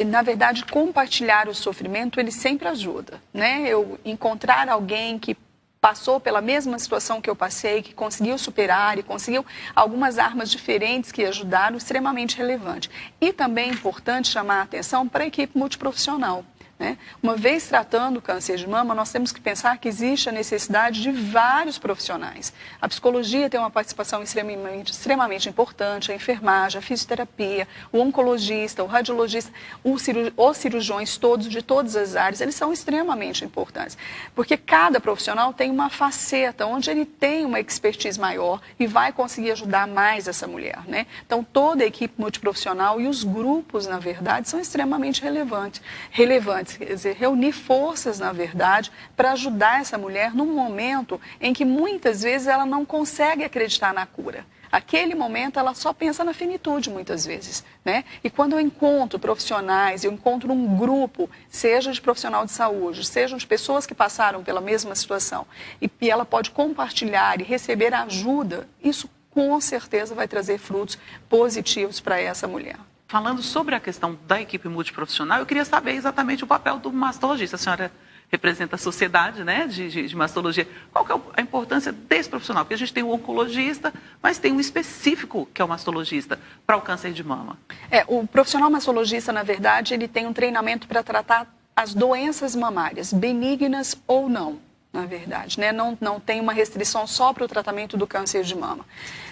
Na verdade, compartilhar o sofrimento, ele sempre ajuda, né? Eu encontrar alguém que passou pela mesma situação que eu passei, que conseguiu superar e conseguiu algumas armas diferentes que ajudaram, extremamente relevante. E também é importante chamar a atenção para a equipe multiprofissional, né? Uma vez tratando o câncer de mama, nós temos que pensar que existe a necessidade de vários profissionais. A psicologia tem uma participação extremamente importante, a enfermagem, a fisioterapia, o oncologista, o radiologista, os cirurgiões todos, de todas as áreas, eles são extremamente importantes. Porque cada profissional tem uma faceta onde ele tem uma expertise maior e vai conseguir ajudar mais essa mulher, né? Então, toda a equipe multiprofissional e os grupos, na verdade, são extremamente relevantes. Quer dizer, reunir forças, na verdade, para ajudar essa mulher num momento em que muitas vezes ela não consegue acreditar na cura. Aquele momento ela só pensa na finitude muitas vezes, né? E quando eu encontro profissionais, eu encontro um grupo, seja de profissional de saúde, seja de pessoas que passaram pela mesma situação, e ela pode compartilhar e receber ajuda, isso com certeza vai trazer frutos positivos para essa mulher. Falando sobre a questão da equipe multiprofissional, eu queria saber exatamente o papel do mastologista. A senhora representa a sociedade, né, de mastologia. Qual que é a importância desse profissional? Porque a gente tem o oncologista, mas tem um específico que é o mastologista para o câncer de mama. O profissional mastologista, na verdade, ele tem um treinamento para tratar as doenças mamárias, benignas ou não, na verdade, né? Não tem uma restrição só para o tratamento do câncer de mama.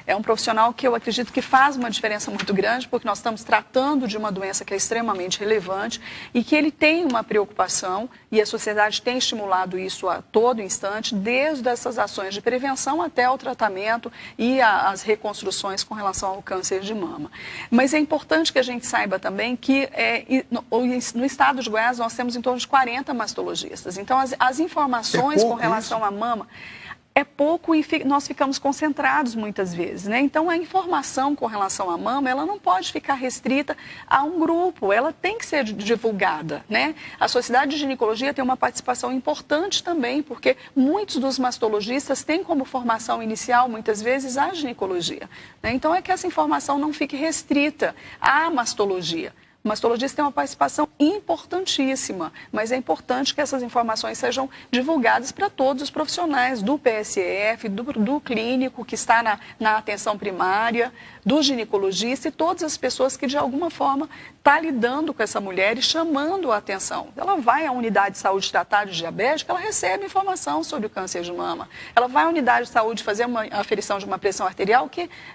É um profissional que eu acredito que faz uma diferença muito grande, porque nós estamos tratando de uma doença que é extremamente relevante e que ele tem uma preocupação, e a sociedade tem estimulado isso a todo instante, desde essas ações de prevenção até o tratamento e as reconstruções com relação ao câncer de mama. Mas é importante que a gente saiba também que no estado de Goiás nós temos em torno de 40 mastologistas. Então, as informações com relação à mama é pouco e nós ficamos concentrados muitas vezes, né? Então, a informação com relação à mama, ela não pode ficar restrita a um grupo, ela tem que ser divulgada, né? A Sociedade de Ginecologia tem uma participação importante também, porque muitos dos mastologistas têm como formação inicial, muitas vezes, a ginecologia, né? Então, é que essa informação não fique restrita à mastologia. O mastologista tem uma participação importantíssima, mas é importante que essas informações sejam divulgadas para todos os profissionais do PSF, do clínico que está na atenção primária, do ginecologista e todas as pessoas que de alguma forma estão lidando com essa mulher e chamando a atenção. Ela vai à unidade de saúde tratar de diabético, ela recebe informação sobre o câncer de mama. Ela vai à unidade de saúde fazer uma aferição de uma pressão arterial,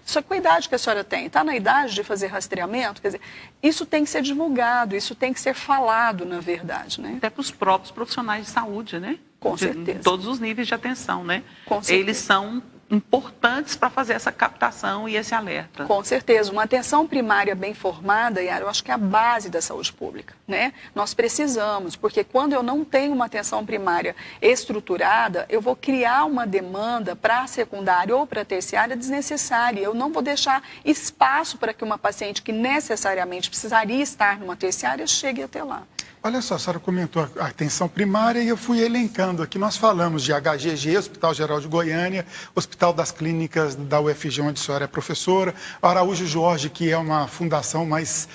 só com a idade que a senhora tem, está na idade de fazer rastreamento? Quer dizer, isso tem que ser divulgado, isso tem que ser falado, na verdade, né? Até para os próprios profissionais de saúde, né? Com certeza. De todos os níveis de atenção, né? Com certeza. Eles são importantes para fazer essa captação e esse alerta. Com certeza. Uma atenção primária bem formada, Yara, eu acho que é a base da saúde pública, né? Nós precisamos, porque quando eu não tenho uma atenção primária estruturada, eu vou criar uma demanda para a secundária ou para a terciária desnecessária. Eu não vou deixar espaço para que uma paciente que necessariamente precisaria estar numa terciária chegue até lá. Olha só, a senhora comentou a atenção primária e eu fui elencando aqui. Nós falamos de HGG, Hospital Geral de Goiânia, Hospital das Clínicas da UFG, onde a senhora é professora, Araújo Jorge, que é uma fundação, mas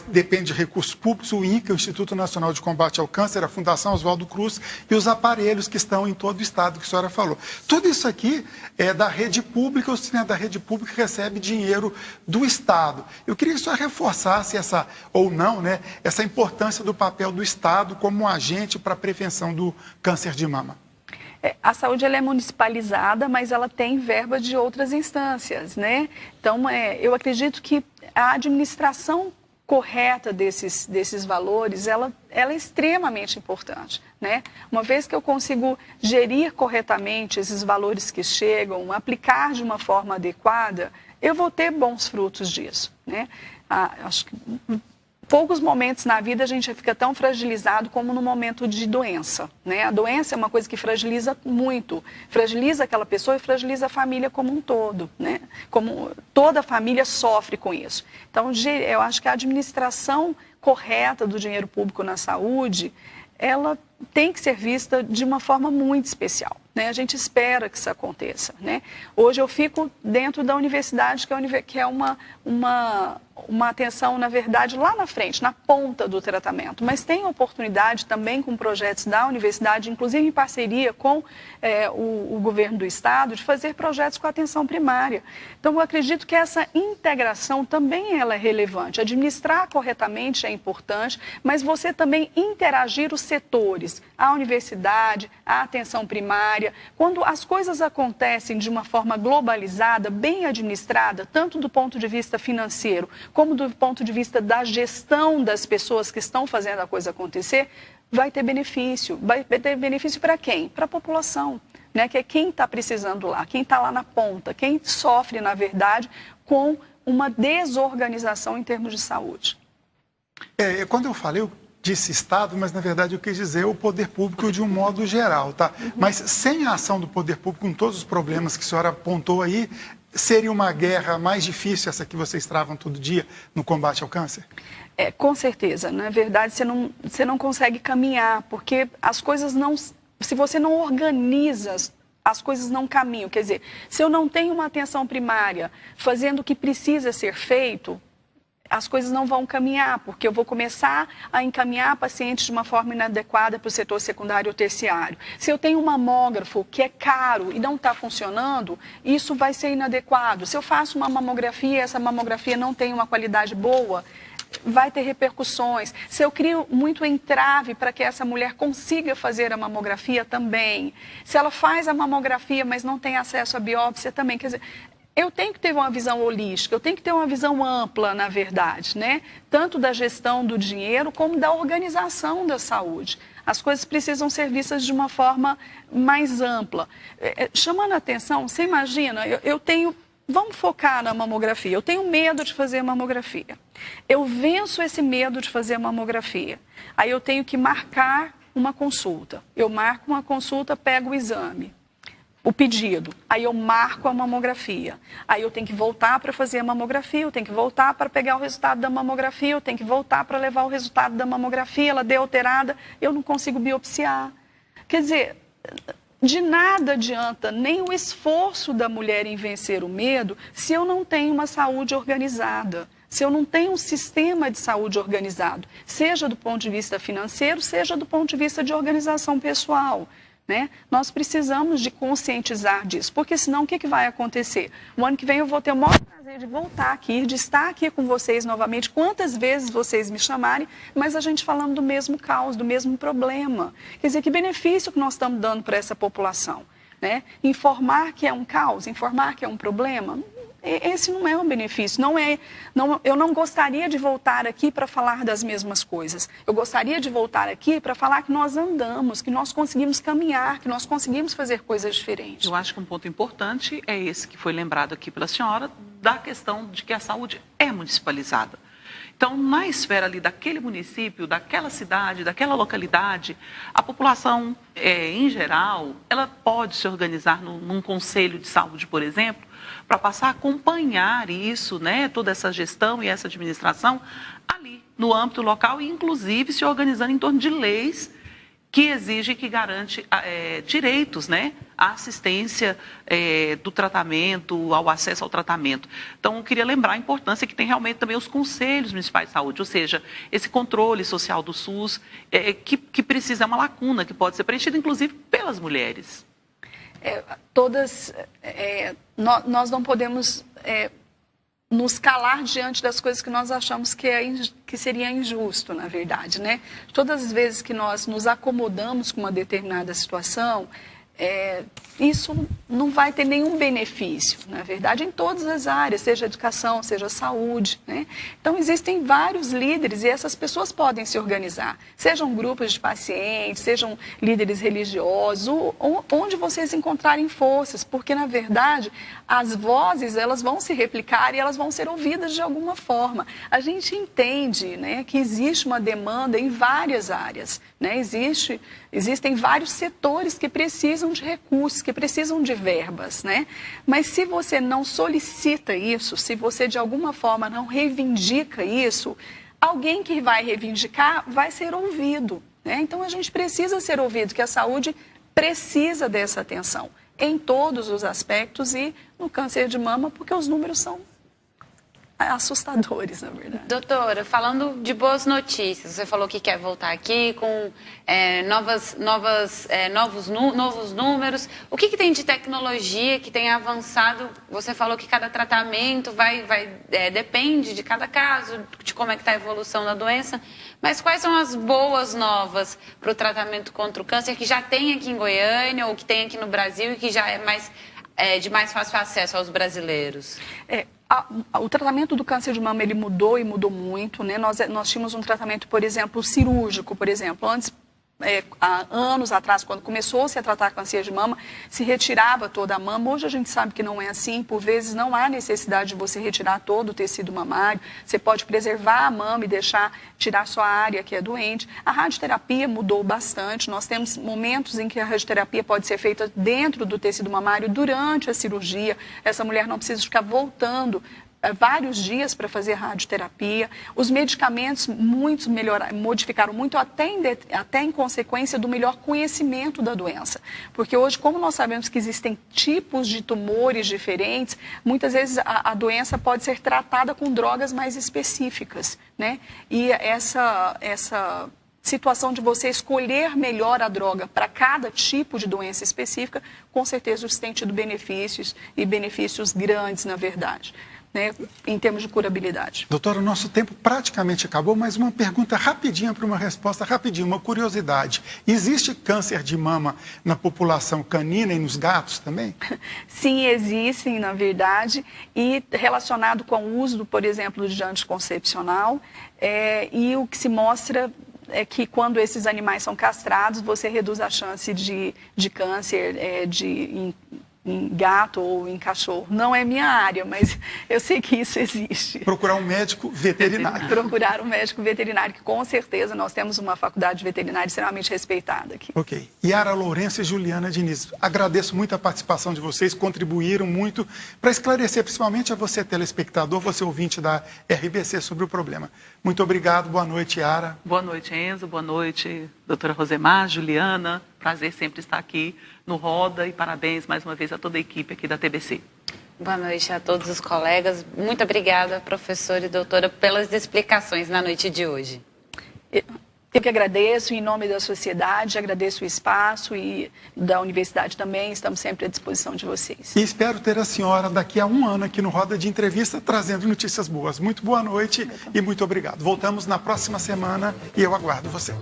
depende de recursos públicos, o INCA, o Instituto Nacional de Combate ao Câncer, a Fundação Oswaldo Cruz e os aparelhos que estão em todo o estado, que a senhora falou. Tudo isso aqui é da rede pública, ou se não é da rede pública, recebe dinheiro do Estado. Eu queria que a senhora reforçasse essa, ou não, né, essa importância do papel do Estado como um agente para a prevenção do câncer de mama. A saúde ela é municipalizada, mas ela tem verba de outras instâncias, né? Então, eu acredito que a administração correta desses valores, ela é extremamente importante, né? Uma vez que eu consigo gerir corretamente esses valores que chegam, aplicar de uma forma adequada, eu vou ter bons frutos disso, né? Acho que poucos momentos na vida a gente fica tão fragilizado como no momento de doença, né? A doença é uma coisa que fragiliza muito, fragiliza aquela pessoa e fragiliza a família como um todo, né? Como toda a família sofre com isso. Então, eu acho que a administração correta do dinheiro público na saúde, ela tem que ser vista de uma forma muito especial, né? A gente espera que isso aconteça, né? Hoje eu fico dentro da universidade, que é uma atenção, na verdade, lá na frente, na ponta do tratamento, mas tem oportunidade também com projetos da universidade, inclusive em parceria com o governo do estado, de fazer projetos com atenção primária. Então, eu acredito que essa integração também ela é relevante. Administrar corretamente é importante, mas você também interagir os setores, a universidade, a atenção primária. Quando as coisas acontecem de uma forma globalizada, bem administrada, tanto do ponto de vista financeiro, como do ponto de vista da gestão das pessoas que estão fazendo a coisa acontecer, vai ter benefício. Vai ter benefício para quem? Para a população, né? Que é quem está precisando lá, quem está lá na ponta, quem sofre, na verdade, com uma desorganização em termos de saúde. Quando eu falei, eu disse Estado, mas na verdade eu quis dizer o poder público de um modo geral, tá? Mas sem a ação do poder público, com todos os problemas que a senhora apontou aí, seria uma guerra mais difícil essa que vocês travam todo dia no combate ao câncer? Com certeza. Na verdade, você não consegue caminhar, porque as coisas não... Se você não organiza, as coisas não caminham. Quer dizer, se eu não tenho uma atenção primária fazendo o que precisa ser feito, as coisas não vão caminhar, porque eu vou começar a encaminhar pacientes de uma forma inadequada para o setor secundário ou terciário. Se eu tenho um mamógrafo que é caro e não está funcionando, isso vai ser inadequado. Se eu faço uma mamografia e essa mamografia não tem uma qualidade boa, vai ter repercussões. Se eu crio muito entrave para que essa mulher consiga fazer a mamografia também. Se ela faz a mamografia, mas não tem acesso à biópsia também. Quer dizer, eu tenho que ter uma visão holística, eu tenho que ter uma visão ampla, na verdade, né? Tanto da gestão do dinheiro como da organização da saúde. As coisas precisam ser vistas de uma forma mais ampla. Chamando a atenção, você imagina, vamos focar na mamografia. Eu tenho medo de fazer mamografia. Eu venço esse medo de fazer mamografia. Aí eu tenho que marcar uma consulta. Eu marco uma consulta, pego o exame, o pedido. Aí eu marco a mamografia. Aí eu tenho que voltar para fazer a mamografia, eu tenho que voltar para pegar o resultado da mamografia, eu tenho que voltar para levar o resultado da mamografia, ela deu alterada, eu não consigo biopsiar. Quer dizer, de nada adianta nem o esforço da mulher em vencer o medo se eu não tenho uma saúde organizada, se eu não tenho um sistema de saúde organizado, seja do ponto de vista financeiro, seja do ponto de vista de organização pessoal. né? Nós precisamos de conscientizar disso, porque senão o que vai acontecer? O ano que vem eu vou ter o maior prazer de voltar aqui, de estar aqui com vocês novamente, quantas vezes vocês me chamarem, mas a gente falando do mesmo caos, do mesmo problema. Quer dizer, que benefício que nós estamos dando para essa população? Né? Informar que é um caos, informar que é um problema, esse não é um benefício. Eu não gostaria de voltar aqui para falar das mesmas coisas. Eu gostaria de voltar aqui para falar que nós andamos, que nós conseguimos caminhar, que nós conseguimos fazer coisas diferentes. Eu acho que um ponto importante é esse que foi lembrado aqui pela senhora, da questão de que a saúde é municipalizada. Então, na esfera ali daquele município, daquela cidade, daquela localidade, a população, em geral, ela pode se organizar num conselho de saúde, por exemplo, para passar a acompanhar isso, né, toda essa gestão e essa administração ali, no âmbito local, e inclusive se organizando em torno de leis que exigem, que garante direitos, né, à assistência do tratamento, ao acesso ao tratamento. Então, eu queria lembrar a importância que tem realmente também os conselhos municipais de saúde, ou seja, esse controle social do SUS, que precisa, é uma lacuna que pode ser preenchida, inclusive, pelas mulheres. Nós não podemos nos calar diante das coisas que nós achamos que seria injusto, na verdade, né? Todas as vezes que nós nos acomodamos com uma determinada situação, isso não vai ter nenhum benefício, na verdade, em todas as áreas, seja educação, seja saúde, né? Então, existem vários líderes e essas pessoas podem se organizar, sejam grupos de pacientes, sejam líderes religiosos, onde vocês encontrarem forças, porque, na verdade, as vozes, elas vão se replicar e elas vão ser ouvidas de alguma forma. A gente entende, né, que existe uma demanda em várias áreas, né? Existem vários setores que precisam de recursos, que precisam de verbas, né? Mas se você não solicita isso, se você de alguma forma não reivindica isso, alguém que vai reivindicar vai ser ouvido, né? Então a gente precisa ser ouvido, que a saúde precisa dessa atenção em todos os aspectos e no câncer de mama, porque os números são assustadores, na verdade. Doutora, falando de boas notícias, você falou que quer voltar aqui com novos números. O que tem de tecnologia que tem avançado? Você falou que cada tratamento depende de cada caso, de como é que está a evolução da doença. Mas quais são as boas novas para o tratamento contra o câncer que já tem aqui em Goiânia ou que tem aqui no Brasil e que já é de mais fácil acesso aos brasileiros? O tratamento do câncer de mama, ele mudou e mudou muito, né? Nós tínhamos um tratamento, por exemplo, cirúrgico, por exemplo. Antes, há anos atrás, quando começou-se a tratar câncer de mama, se retirava toda a mama. Hoje a gente sabe que não é assim. Por vezes não há necessidade de você retirar todo o tecido mamário. Você pode preservar a mama e tirar só a área que é doente. A radioterapia mudou bastante. Nós temos momentos em que a radioterapia pode ser feita dentro do tecido mamário durante a cirurgia. Essa mulher não precisa ficar voltando vários dias para fazer radioterapia. Os medicamentos modificaram muito até em consequência do melhor conhecimento da doença. Porque hoje, como nós sabemos que existem tipos de tumores diferentes, muitas vezes a doença pode ser tratada com drogas mais específicas, né? E essa situação de você escolher melhor a droga para cada tipo de doença específica, com certeza você tem tido benefícios e benefícios grandes, na verdade, né, em termos de curabilidade. Doutora, o nosso tempo praticamente acabou, mas uma pergunta rapidinha para uma resposta rapidinha, uma curiosidade. Existe câncer de mama na população canina e nos gatos também? Sim, existem, na verdade, e relacionado com o uso, por exemplo, de anticoncepcional, e o que se mostra é que quando esses animais são castrados, você reduz a chance de câncer em gato ou em cachorro. Não é minha área, mas eu sei que isso existe. Procurar um médico veterinário. Procurar um médico veterinário, que com certeza nós temos uma faculdade veterinária extremamente respeitada aqui. Ok. Yara Lourenço e Juliana Diniz, agradeço muito a participação de vocês, contribuíram muito para esclarecer, principalmente a você, telespectador, você ouvinte da RBC, sobre o problema. Muito obrigado, boa noite, Yara. Boa noite, Enzo, boa noite, doutora Rosemar, Juliana. Prazer sempre estar aqui no Roda e parabéns mais uma vez a toda a equipe aqui da TBC. Boa noite a todos os colegas. Muito obrigada, professora e doutora, pelas explicações na noite de hoje. Eu que agradeço, em nome da sociedade, agradeço o espaço e da universidade também, estamos sempre à disposição de vocês. E espero ter a senhora daqui a um ano aqui no Roda de Entrevista, trazendo notícias boas. Muito boa noite e muito obrigado. Voltamos na próxima semana e eu aguardo você.